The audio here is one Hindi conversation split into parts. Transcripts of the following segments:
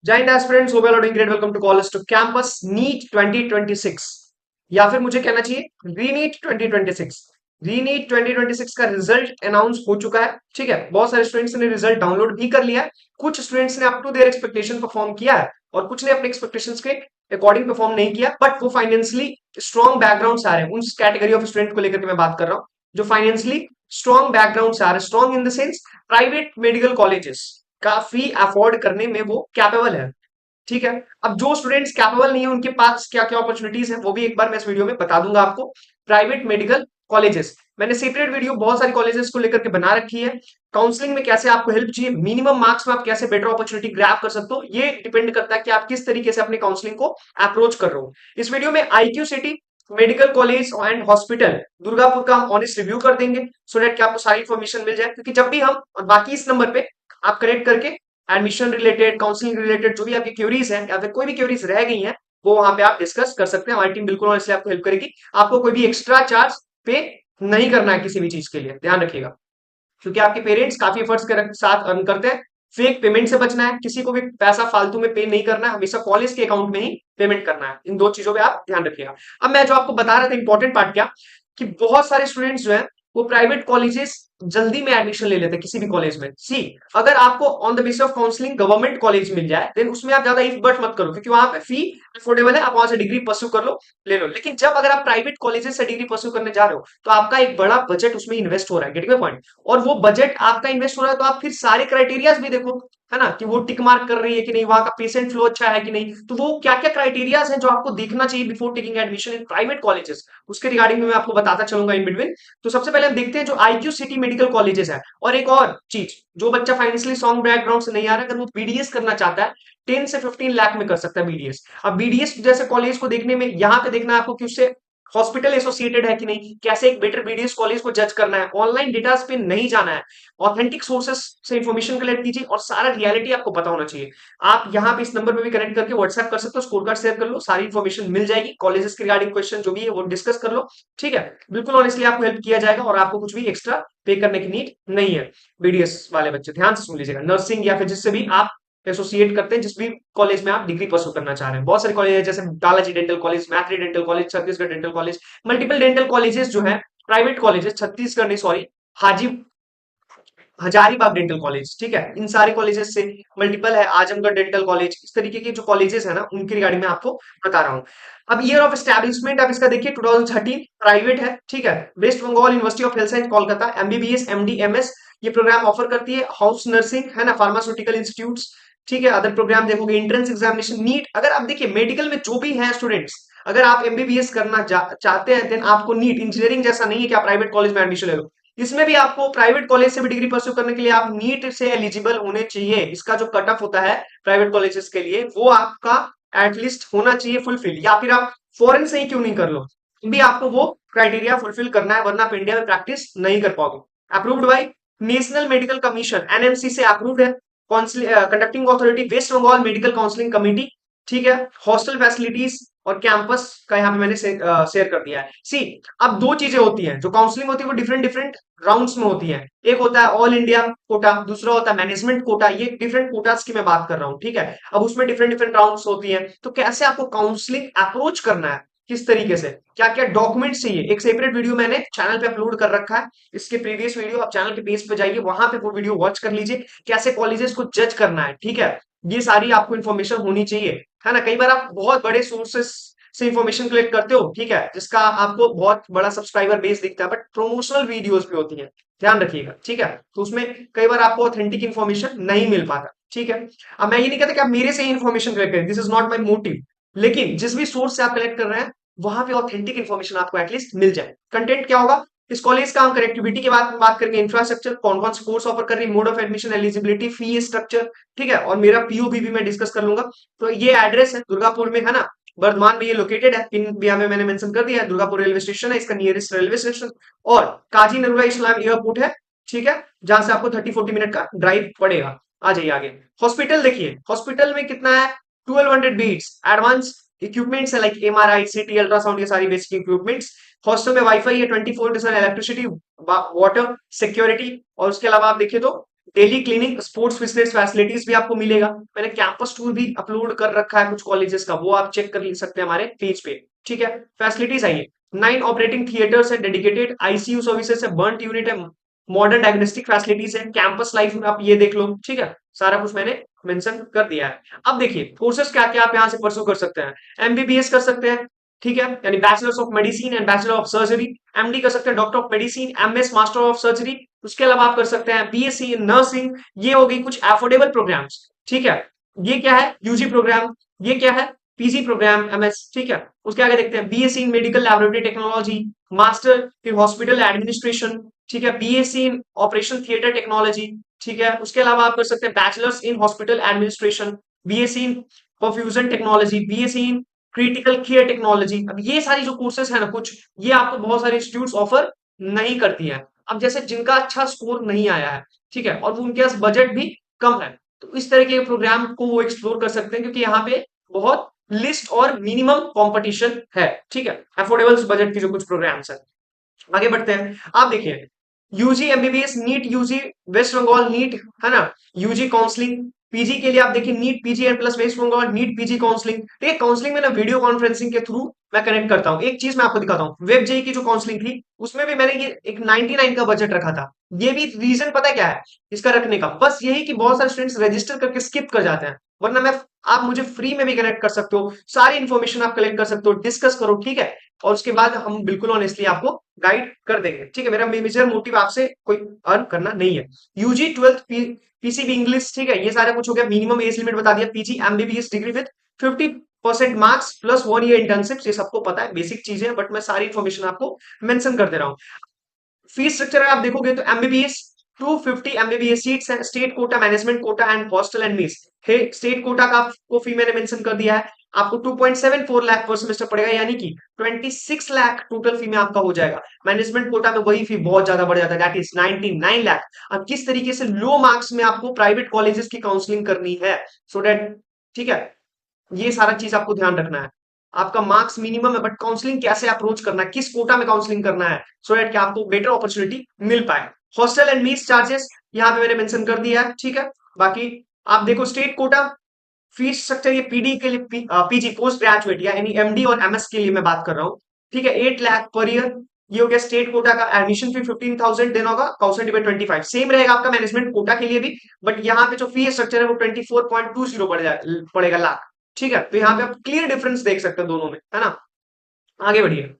जय Hind aspirants, hope you are doing great. Welcome to college to campus NEET 2026, या फिर मुझे कहना चाहिए रीनीट 2026। रीनीट 2026 का रिजल्ट अनाउंस हो चुका है। ठीक है, बहुत सारे स्टूडेंट्स ने रिजल्ट डाउनलोड भी कर लिया है। कुछ स्टूडेंट्स ने up to their expectation perform किया है और कुछ ने अपने एक्सपेक्टेशंस के अकॉर्डिंग परफॉर्म नहीं किया, बट वो फाइनेंशियली स्ट्रॉन्ग बैकग्राउंड से आ रहे हैं। उन कैटेगरी ऑफ स्टूडेंट को लेकर के मैं बात कर रहा हूँ जो फाइनेंशियली स्ट्रॉन्ग बैकग्राउंड से आ रहे हैं। Strong in the sense private medical colleges काफी अफोर्ड करने में वो कैपेबल है। ठीक है, अब जो स्टूडेंट्स कैपेबल नहीं है उनके पास क्या क्या अपॉर्चुनिटीज है वो भी एक बार मैं इस वीडियो में बता दूंगा आपको। प्राइवेट मेडिकल कॉलेजेस, मैंने सेपरेट वीडियो बहुत सारी कॉलेजेस को लेकर के बना रखी है। काउंसलिंग में कैसे आपको हेल्प चाहिए, मिनिमम मार्क्स में आप कैसे बेटर अपॉर्चुनिटी ग्रैब कर सकते हो, ये डिपेंड करता है कि आप किस तरीके से अपनी काउंसलिंग को अप्रोच कर रहे हो। इस वीडियो में IQ city medical college and hospital Durgapur का हम ऑनेस्ट रिव्यू कर देंगे, सो दैट कि आपको सारी इन्फॉर्मेशन मिल जाए। क्योंकि जब भी हम, और बाकी इस नंबर पे आप कनेक्ट करके एडमिशन रिलेटेड, काउंसलिंग रिलेटेड जो भी आपकी क्यूरीज हैं या फिर कोई भी क्यूरीज रह गई हैं, वो वहां पे आप डिस्कस कर सकते हैं। हमारी टीम बिल्कुल इसलिए आपको हेल्प करेगी। आपको कोई भी एक्स्ट्रा चार्ज पे नहीं करना है किसी भी चीज के लिए, ध्यान रखिएगा। क्योंकि आपके पेरेंट्स काफी एफर्ट्स के साथ अर्न करते हैं। फेक पेमेंट से बचना है, किसी को भी पैसा फालतू में पे नहीं करना है, हमेशा कॉलेज के अकाउंट में ही पेमेंट करना है। इन दो चीजों पे आप ध्यान रखिएगा। अब मैं जो आपको बता रहा था इंपॉर्टेंट पार्ट क्या, कि बहुत सारे स्टूडेंट्स जो है वो प्राइवेट कॉलेजेस जल्दी में एडमिशन ले लेते हैं किसी भी कॉलेज में। सी, अगर आपको on the basis of counselling government college मिल जाए देन उसमें आप ज्यादा इफ बट मत करो, क्योंकि वहां पे फी अफोर्डेबल है, आप वहां से डिग्री परस्यू कर लो, ले लो। लेकिन जब अगर आप प्राइवेट कॉलेजेस से डिग्री परस्यू करने जा रहे हो तो आपका एक बड़ा बजट उसमें इन्वेस्ट हो रहा है, गेटिंग माय पॉइंट। और वो बजट आपका इन्वेस्ट हो रहा है तो आप फिर सारे क्राइटेरियाज भी देखो, है ना, कि वो टिक मार्क कर रही है कि नहीं, वहां का पेशेंट फ्लो अच्छा है कि नहीं, तो वो क्या क्या क्राइटेरियाज हैं जो आपको देखना चाहिए before taking admission in private colleges, उसके रिगार्डिंग में मैं आपको बताता चलूंगा इन बिटवीन। तो सबसे पहले हम देखते हैं जो आईक्यू सिटी मेडिकल कॉलेजेस है। और एक और चीज, जो बच्चा फाइनेंशियली स्ट्रॉन्ग बैकग्राउंड से नहीं आ रहा, अगर वो बीडीएस करना चाहता है 10 से 15 लाख में कर सकता है बीडीएस। अब बीडीएस जैसे कॉलेज को देखने में, यहाँ पे देखना है आपको कि उससे हॉस्पिटल एसोसिएटेड है कि नहीं, कैसे एक बेटर बीडीएस कॉलेज को जज करना है। ऑनलाइन डेटा पे नहीं जाना है, ऑथेंटिक सोर्सेस से इंफॉर्मेशन कलेक्ट कीजिए और सारा रियलिटी आपको पता होना चाहिए। आप यहाँ पे इस नंबर पे भी कनेक्ट करके व्हाट्सएप कर सकते हो, स्कोर कार्ड शेयर कर लो, सारी इन्फॉर्मेशन मिल जाएगी। कॉलेजेस के रिगार्डिंग क्वेश्चन जो भी है वो डिस्कस कर लो। ठीक है, बिल्कुल ऑनेस्टली आपको हेल्प किया जाएगा और आपको कुछ भी एक्स्ट्रा पे करने की नीड नहीं है। बीडीएस वाले बच्चे ध्यान से सुन लीजिएगा, नर्सिंग या फिर जिससे भी आप एसोसिएट करते हैं, जिस भी कॉलेज में आप डिग्री परस्यू करना चाह रहे हैं। बहुत सारे कॉलेज है जैसे बालाजी डेंटल कॉलेज, मैत्री dental college, Chhattisgarh dental college, multiple dental colleges जो है प्राइवेट कॉलेजेस, छत्तीसगढ़ नहीं सॉरी, हाजी हजारीबाग डेंटल कॉलेज, ठीक है, इन सारे कॉलेजेस से मल्टीपल है, आजमगढ़ डेंटल कॉलेज, इस तरीके के जो कॉलेजेस है ना उनकी रिगार्डिंग में आपको बता रहा हूँ। अब ईयर ऑफ एस्टैब्लिशमेंट आप इसका देखिए 2013, प्राइवेट है। ठीक है, West Bengal University of Health Science Kolkata, MBBS MD MS ये प्रोग्राम ऑफर करती है। हाउस नर्सिंग है ना, फार्मास्यूटिकल इंस्टीट्यूट्स। ठीक है, अदर प्रोग्राम देखोगे, एंट्रेंस एग्जामिनेशन, नीट। अगर आप देखिए मेडिकल में जो भी है स्टूडेंट्स, अगर आप एमबीबीएस करना चाहते हैं देन आपको नीट, इंजीनियरिंग जैसा नहीं है कि आप प्राइवेट कॉलेज में एडमिशन ले लो। इसमें भी आपको प्राइवेट कॉलेज से भी डिग्री परस्यू करने के लिए आप नीट से एलिजिबल होने चाहिए। इसका जो कट ऑफ होता है प्राइवेट कॉलेजेस के लिए वो आपका एटलीस्ट होना चाहिए फुलफिल, या फिर आप फॉरेन से ही क्यों नहीं कर लो, भी आपको वो क्राइटेरिया फुलफिल करना है, वरना आप इंडिया में प्रैक्टिस नहीं कर पाओगे। Approved by National Medical Commission, NMC से अप्रूव्ड है। Conducting authority West Bengal medical counselling committee. ठीक है, हॉस्टल फैसिलिटीज और कैंपस का यहाँ पे मैंने शेयर कर दिया है। सी, अब दो चीजें होती हैं, जो काउंसलिंग होती है वो डिफरेंट डिफरेंट राउंड्स में होती है। एक होता है ऑल इंडिया कोटा, दूसरा होता है मैनेजमेंट कोटा। ये डिफरेंट कोटास की मैं बात कर रहा हूँ। ठीक है, अब उसमें डिफरेंट डिफरेंट राउंड्स होती हैं, तो कैसे आपको काउंसलिंग अप्रोच करना है, किस तरीके से, क्या क्या डॉक्यूमेंट्स चाहिए, एक सेपरेट वीडियो मैंने चैनल पे अपलोड कर रखा है। इसके प्रीवियस वीडियो आप चैनल के पेज पे जाइए, वहां पे वो वीडियो वॉच कर लीजिए, कैसे कॉलेजेस को जज करना है। ठीक है, ये सारी आपको इन्फॉर्मेशन होनी चाहिए, है ना। कई बार आप बहुत बड़े सोर्सेस से इंफॉर्मेशन कलेक्ट करते हो, ठीक है, जिसका आपको बहुत बड़ा सब्सक्राइबर बेस दिखता है, बट प्रमोशनल वीडियोस भी होती है, ध्यान रखिएगा। ठीक है, तो उसमें कई बार आपको ऑथेंटिक इन्फॉर्मेशन नहीं मिल पाता। ठीक है, अब मैं ये नहीं कहता कि आप मेरे से ही इन्फॉर्मेशन कलेक्ट करें, this is not my motive, लेकिन जिस भी सोर्स से आप कलेक्ट कर रहे हैं वहां पे ऑथेंटिक इन्फॉर्मेशन आपको एटलीस्ट मिल जाए। कंटेंट क्या होगा, इस कॉलेज का हम कनेक्टिविटी के बात करेंगे, इंफ्रास्ट्रक्चर, कौन कौन से कोर्स ऑफर कर रही है, mode of admission, eligibility, fee structure. ठीक है, और मेरा पीओबी भी मैं डिस्कस कर लूंगा। तो ये एड्रेस है दुर्गापुर में, है ना, वर्धमान में ये लोकेटेड है, पिन भी हमें मैंने मेंशन कर दिया है, दुर्गापुर रेलवे स्टेशन है इसका नियरेस्ट रेलवे स्टेशन, और काजी नरूला इस्लाम एयरपोर्ट है। ठीक है, जहां से आपको 30-40 मिनट का ड्राइव पड़ेगा। आ जाइए आगे। हॉस्पिटल देखिए, हॉस्पिटल में कितना है, 1200 बीड्स, एडवांस इक्विपमेंट्स है लाइक एमआरआई, सीटी, अल्ट्रासाउंड, ये सारी बेसिक इक्विपमेंट्स। हॉस्टल में वाईफाई है, 24/7 इलेक्ट्रिसिटी, वाटर, सिक्योरिटी, और उसके अलावा आप देखिए तो daily cleaning, sports fitness facilities भी आपको मिलेगा। मैंने कैंपस टूर भी अपलोड कर रखा है कुछ कॉलेजेस का, वो आप चेक कर सकते हैं हमारे पेज पे। ठीक है, फैसिलिटीज आइए, 9 ऑपरेटिंग थिएटर्स है, डेडिकेटेड आईसीयू सर्विसेज है, बर्न यूनिट है, मॉडर्न डायग्नोस्टिक फैसिलिटीज है, कैंपस लाइफ में आप ये देख लो। ठीक है, सारा कुछ मैंने मेंशन कर दिया है। अब देखिए कोर्सेज क्या क्या आप यहाँ से परस्यू कर सकते हैं। एमबीबीएस कर सकते हैं, ठीक है, यानी bachelors of medicine and bachelor of surgery. MD कर सकते हैं, doctor of medicine, MS master of surgery. उसके अलावा आप कर सकते हैं बीएससी इन नर्सिंग। ये हो गई कुछ अफोर्डेबल प्रोग्राम्स। ठीक है, ये क्या है, यूजी प्रोग्राम। ये क्या है, पीजी प्रोग्राम, एमएस। ठीक है, उसके आगे देखते हैं BSc in medical laboratory technology, master in hospital administration. ठीक है, BSc in operation theatre technology. ठीक है, उसके अलावा आप कर सकते हैं bachelors in hospital administration, BSc in perfusion technology, BSc in critical care technology. अब ये सारी जो कोर्सेज है ना कुछ, ये आपको बहुत सारे इंस्टीट्यूट ऑफर नहीं करती है। अब जैसे जिनका अच्छा स्कोर नहीं आया है, ठीक है, और उनके पास बजट भी कम है, तो इस तरह के प्रोग्राम को वो एक्सप्लोर कर सकते हैं, क्योंकि यहाँ पे बहुत लिस्ट और मिनिमम कंपटीशन है। ठीक है, अफोर्डेबल बजट की जो कुछ प्रोग्राम्स है। आगे बढ़ते हैं, आप देखिए UG MBBS NEET UG, West Bengal NEET, है ना, यूजी काउंसलिंग। पीजी के लिए आप देखिए NEET PG and plus West Bengal NEET PG counselling. ठीक है, काउंसलिंग में ना वीडियो कॉन्फ्रेंसिंग के थ्रू मैं कनेक्ट करता हूँ। एक चीज मैं आपको दिखाता हूँ, वेब जेई की जो काउंसलिंग थी उसमें भी मैंने ये एक 99 का बजट रखा था। ये भी रीजन पता है क्या है इसका रखने का, बस यही कि बहुत सारे स्टूडेंट्स रजिस्टर करके स्किप कर जाते हैं। वरना मैं, आप मुझे फ्री में भी कनेक्ट कर सकते हो, सारी इन्फॉर्मेशन आप कलेक्ट कर सकते हो, डिस्कस करो। ठीक है, और उसके बाद हम बिल्कुल ऑनेस्टली आपको गाइड कर देंगे। ठीक है, मेरा मेजर मोटिव आपसे कोई अर्न करना नहीं है। यूजी 12th पीसीबी इंग्लिश, ठीक है, ये सारा कुछ हो गया। मिनिमम एज लिमिट बता दिया। PG MBBS degree with 50% marks plus 1 year internship, ये सबको पता है, बेसिक चीजें हैं, बट मैं सारी इन्फॉर्मेशन आपको मेंशन कर दे रहा हूँ। फीस स्ट्रक्चर आप देखोगे तो एमबीबीएस 250 एमबीबीएस सीट्स है, state quota, management quota and hostel and meals. State quota का आपको फी मैंने मेंशन कर दिया है। आपको 2.74 लाख पर सेमेस्टर पड़ेगा, यानी कि 26 लाख टोटल फी में आपका हो जाएगा। मैनेजमेंट कोटा में वही फी बहुत ज्यादा बढ़ जाता है, दैट इज 99 लाख। अब किस तरीके से लो मार्क्स में आपको प्राइवेट कॉलेजेस की काउंसलिंग करनी है, सो दैट, ठीक है, ये सारा चीज आपको ध्यान रखना है। आपका मार्क्स मिनिमम है, बट काउंसलिंग कैसे अप्रोच करना है, किस कोटा में काउंसलिंग करना है, सो दैट कि आपको बेटर अपॉर्चुनिटी मिल पाए। हॉस्टल एंड मील्स चार्जेस यहाँ पे मैंने मेंशन कर दिया है। ठीक है, बाकी आप देखो स्टेट कोटा फीस स्ट्रक्चर, ये पीडी के लिए, पीजी पोस्ट ग्रेजुएट यानी एमडी और एमएस के लिए मैं बात कर रहा हूँ। ठीक है, 8 लाख पर ईयर, ये हो गया स्टेट कोटा का। एडमिशन फी 15,000 देना होगा, 1000/25 सेम रहेगा आपका मैनेजमेंट कोटा के लिए भी, बट यहाँ पे जो फी स्ट्रक्चर है वो 24.20 पड़ेगा लाख। ठीक है, तो यहाँ पे आप क्लियर डिफरेंस देख सकते हैं दोनों में, है ना। आगे बढ़िए,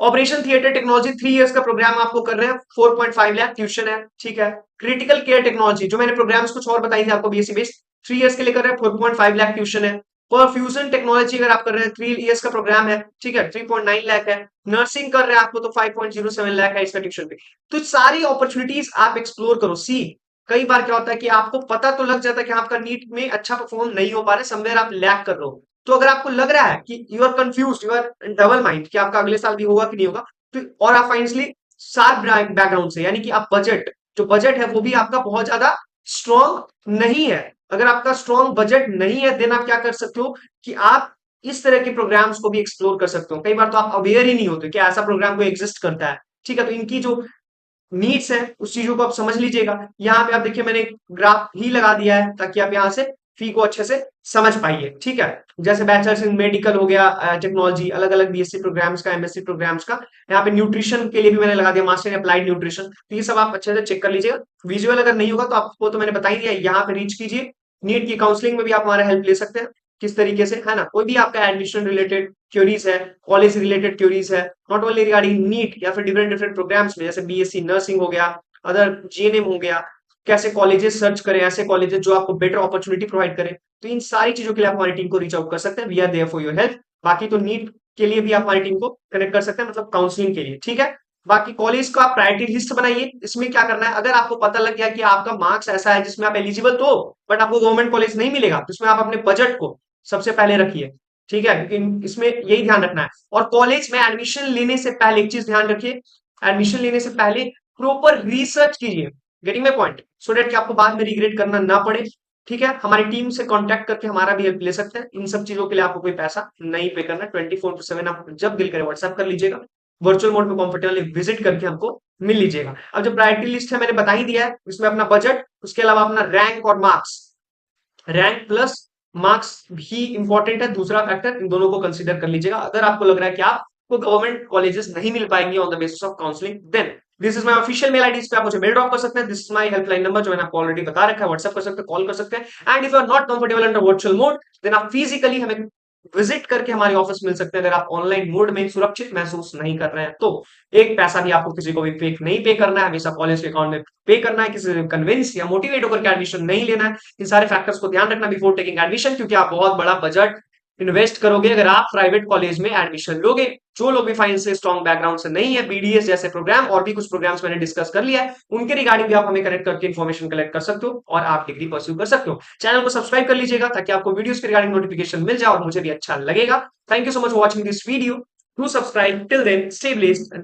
ऑपरेशन थिएटर टेक्नोलॉजी 3 इयर्स का प्रोग्राम आपको कर रहे हैं, 4.5 लाख ट्यूशन है। ठीक है, क्रिटिकल केयर टेक्नोलॉजी जो मैंने प्रोग्राम्स कुछ और बताई थी आपको बीएससी बेस्ड, 3 इयर्स के लिए कर रहे हैं, 4.5 लाख ट्यूशन है। परफ्यूजन टेक्नोलॉजी अगर आप कर रहे हैं, 3 इयर्स का प्रोग्राम है। ठीक है, 3.9 लाख है। नर्सिंग कर रहे हैं आपको तो 5.07 लाख है इसका ट्यूशन भी। तो सारी अपॉर्चुनिटीज आप एक्सप्लोर करो। सी, कई बार क्या होता है कि आपको पता तो लग जाता है कि आपका नीट में अच्छा परफॉर्म नहीं हो पा रहा है, समवेयर आप लैक कर रहे हो। तो अगर आपको लग रहा है कि you are confuse, you are double mind कि आपका अगले साल भी होगा कि नहीं होगा, तो और आप फाइनेंशियली शार्प बैकग्राउंड से, यानी कि आप बजट, जो बजट है वो भी आपका बहुत ज्यादा स्ट्रॉन्ग नहीं है। अगर आपका स्ट्रॉन्ग बजट नहीं है, देन आप क्या कर सकते हो कि आप इस तरह के प्रोग्राम्स को भी एक्सप्लोर कर सकते हो। कई बार तो आप अवेयर ही नहीं होते कि ऐसा प्रोग्राम को एग्जिस्ट करता है। ठीक है, तो इनकी जो नीड्स है उस चीजों को आप समझ लीजिएगा। यहाँ पे आप देखिए मैंने ग्राफ ही लगा दिया है ताकि आप यहाँ से फी को अच्छे से समझ पाइए। ठीक है, जैसे बैचलर्स इन मेडिकल हो गया, टेक्नोलॉजी, अलग अलग बीएससी प्रोग्राम्स का, एमएससी प्रोग्राम्स का। यहाँ पे न्यूट्रिशन के लिए भी मैंने लगा दिया, मास्टर इन अप्लाइड न्यूट्रिशन। तो ये सब आप अच्छे से चेक कर लीजिएगा। विजुअल अगर नहीं होगा तो आपको तो मैंने बता ही दिया, यहाँ पे रीच कीजिए। नीट की काउंसलिंग में भी आप हमारा हेल्प ले सकते हैं, किस तरीके से, है ना। कोई भी आपका एडमिशन रिलेटेड क्यूरीज है, कॉलेज रिलेटेड क्यूरीज है, नॉट ओनली रिगार्डिंग नीट या फिर डिफरेंट डिफरेंट प्रोग्राम्स में, जैसे बीएससी नर्सिंग हो गया, अदर जीएनएम हो गया, कैसे कॉलेजेस सर्च करें, ऐसे कॉलेजेस जो आपको बेटर अपॉर्चुनिटी प्रोवाइड करें, तो इन सारी चीजों के लिए आप हमारी टीम को रीच आउट कर सकते हैं। We are there for your help. बाकी तो नीट के लिए भी आप हमारी टीम को कनेक्ट कर सकते हैं, मतलब काउंसलिंग के लिए। ठीक है, बाकी कॉलेज का आप प्रायोरिटी लिस्ट बनाइए। इसमें क्या करना है, अगर आपको पता लग गया कि आपका मार्क्स ऐसा है जिसमें आप एलिजिबल तो, बट आपको गवर्नमेंट कॉलेज नहीं मिलेगा, तो इसमें आप अपने बजट को सबसे पहले रखिए। ठीक है, क्योंकि इसमें यही ध्यान रखना है। और कॉलेज में एडमिशन लेने से पहले एक चीज ध्यान रखिए, एडमिशन लेने से पहले प्रॉपर रिसर्च कीजिए। Getting my point, so that कि आपको बाद में रिग्रेट करना ना पड़े। ठीक है, हमारी टीम से कांटेक्ट करके हमारा भी हेल्प ले सकते हैं। इन सब चीजों के लिए आपको कोई पैसा नहीं पे करना। 24/7 आप जब दिल करे व्हाट्सएप कर लीजिएगा। वर्चुअल मोड में कंफर्टेबली विजिट करके हमको मिल लीजिएगा। अब जो प्रायोरिटी लिस्ट है मैंने बता ही दिया है, इसमें अपना बजट, उसके अलावा अपना रैंक और मार्क्स, रैंक प्लस मार्क्स भी इंपॉर्टेंट है, दूसरा फैक्टर, इन दोनों को कंसीडर कर लीजिएगा। अगर आपको लग रहा है कि आपको गवर्नमेंट कॉलेजेस नहीं मिल पाएंगे on the basis of counselling, then this is my official mail ID, इस पे आप मुझे मेल ड्रॉप कर सकते हैं। This is my helpline number जो मैंने आपको ऑलरेडी बता रखा है, व्हाट्सएप कर सकते हैं, कॉल कर सकते हैं। And if you are not comfortable under virtual mode, then आप फिजिकली हमें विजिट करके हमारे ऑफिस मिल सकते हैं। अगर आप ऑनलाइन मोड में सुरक्षित महसूस नहीं कर रहे हैं तो एक पैसा भी आपको किसी को भी पे नहीं पे करना है, हमेशा कॉलेज के अकाउंट में पे करना है, किसी से कन्विंस या मोटिवेट होकर के एडमिशन नहीं लेना है। इन सारे फैक्टर्स को ध्यान रखना बिफोर टेकिंग एडमिशन, क्योंकि आप बहुत बड़ा बजट इन्वेस्ट करोगे अगर आप प्राइवेट कॉलेज में एडमिशन लोगे। जो लोग भी फाइनेंस से स्ट्रॉन्ग बैकग्राउंड से नहीं है, बीडीएस जैसे प्रोग्राम और भी कुछ प्रोग्राम्स मैंने डिस्कस कर लिया है, उनके रिगार्डिंग भी आप हमें कनेक्ट करके इन्फॉर्मेशन कलेक्ट कर सकते हो और आप डिग्री परस्यू कर सकते हो। चैनल को सब्सक्राइब कर लीजिएगा ताकि आपको वीडियोस के रिगार्डिंग नोटिफिकेशन मिल जाए और मुझे भी अच्छा लगेगा। Thank you so much for watching this video. Do subscribe. Till then stay blessed.